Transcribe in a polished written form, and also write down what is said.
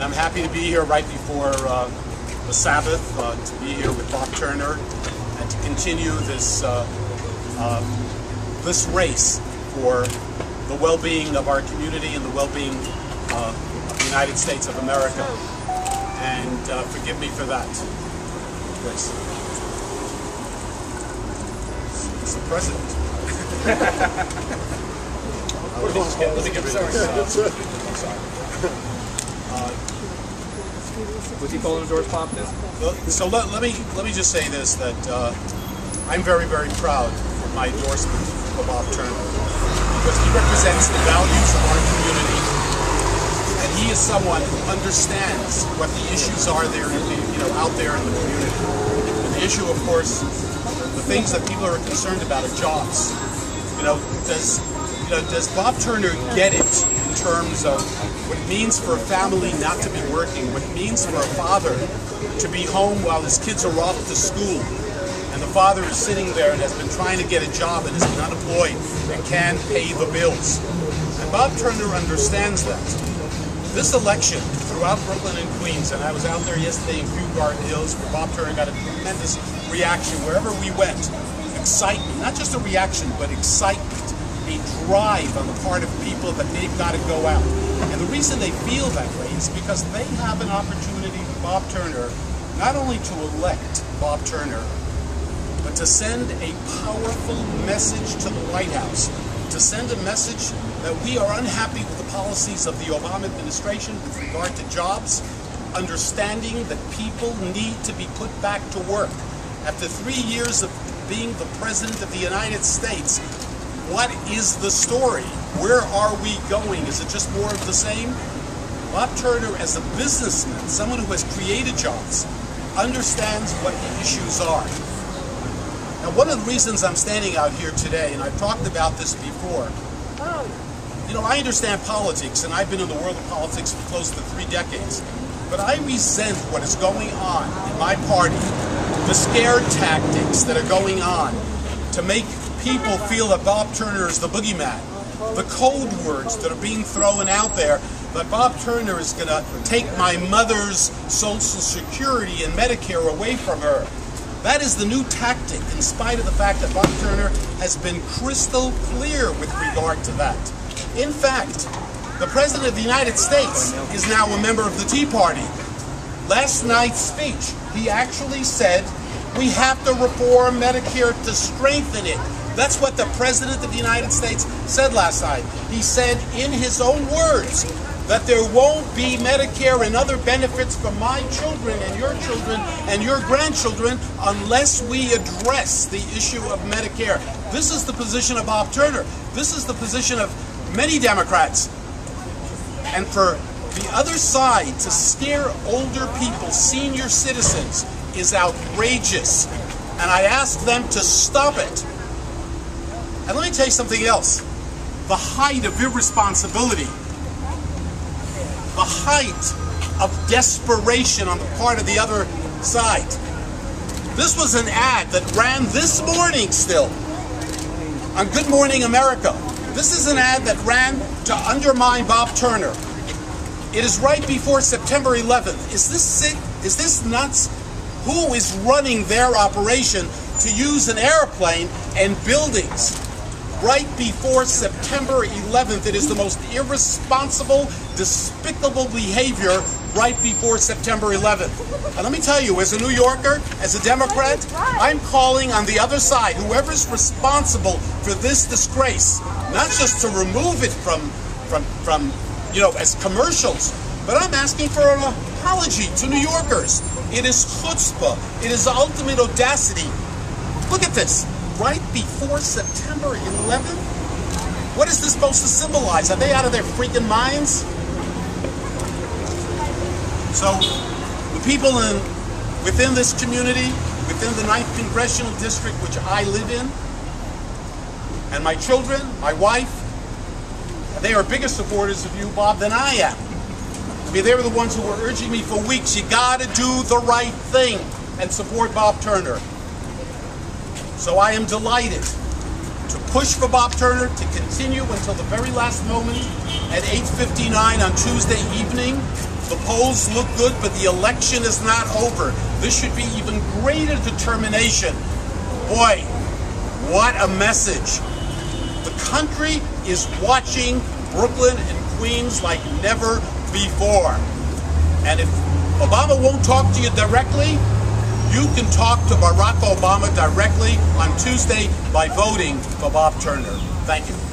I'm happy to be here right before the Sabbath, to be here with Bob Turner and to continue this this race for the well-being of our community and the well-being of the United States of America. And forgive me for that. Please. Mr. President. Let me get rid of this. I'm sorry. Was he following George Pompton? So let me just say this, that I'm very, very proud of my endorsement of Bob Turner, because he represents the values of our community, and he is someone who understands what the issues are there, out there in the community. And the issue, of course, the things that people are concerned about are jobs. Does Bob Turner get it in terms of what it means for a family not to be working, what it means for a father to be home while his kids are off to school, and the father is sitting there and has been trying to get a job and is unemployed and can't pay the bills? And Bob Turner understands that. This election throughout Brooklyn and Queens, and I was out there yesterday in Kew Garden Hills, where Bob Turner got a tremendous reaction wherever we went. Excitement, not just a reaction, but excitement. A drive on the part of people that they've got to go out. And the reason they feel that way is because they have an opportunity with Bob Turner not only to elect Bob Turner, but to send a powerful message to the White House, to send a message that we are unhappy with the policies of the Obama administration with regard to jobs, understanding that people need to be put back to work. After 3 years of being the President of the United States, what is the story? Where are we going? Is it just more of the same? Bob Turner, as a businessman, someone who has created jobs, understands what the issues are. Now, one of the reasons I'm standing out here today, and I've talked about this before, I understand politics, and I've been in the world of politics for close to 3 decades, but I resent what is going on in my party, the scare tactics that are going on to make people feel that Bob Turner is the boogeyman, the code words that are being thrown out there, that Bob Turner is going to take my mother's Social Security and Medicare away from her. That is the new tactic, in spite of the fact that Bob Turner has been crystal clear with regard to that. In fact, the President of the United States is now a member of the Tea Party. Last night's speech, he actually said, we have to reform Medicare to strengthen it. That's what the President of the United States said last night. He said in his own words that there won't be Medicare and other benefits for my children and your grandchildren unless we address the issue of Medicare. This is the position of Bob Turner. This is the position of many Democrats. And for the other side to scare older people, senior citizens, is outrageous. And I ask them to stop it. And let me tell you something else. The height of irresponsibility, the height of desperation on the part of the other side. This was an ad that ran this morning still on Good Morning America. This is an ad that ran to undermine Bob Turner. It is right before September 11th. Is this sick? Is this nuts? Who is running their operation to use an airplane and buildings right before September 11th? It is the most irresponsible, despicable behavior right before September 11th. And let me tell you, as a New Yorker, as a Democrat, I'm calling on the other side, whoever's responsible for this disgrace, not just to remove it from as commercials, but I'm asking for an apology to New Yorkers. It is chutzpah. It is ultimate audacity. Look at this. Right before September 11th? What is this supposed to symbolize? Are they out of their freaking minds? So, the people within this community, within the 9th Congressional District, which I live in, and my children, my wife, they are bigger supporters of you, Bob, than I am. I mean, they were the ones who were urging me for weeks, you gotta do the right thing and support Bob Turner. So I am delighted to push for Bob Turner to continue until the very last moment at 8:59 on Tuesday evening The polls look good, but the election is not over. This should be even greater determination. Boy, what a message. The country is watching Brooklyn and Queens like never before. And if Obama won't talk to you directly, you can talk to Barack Obama directly on Tuesday by voting for Bob Turner. Thank you.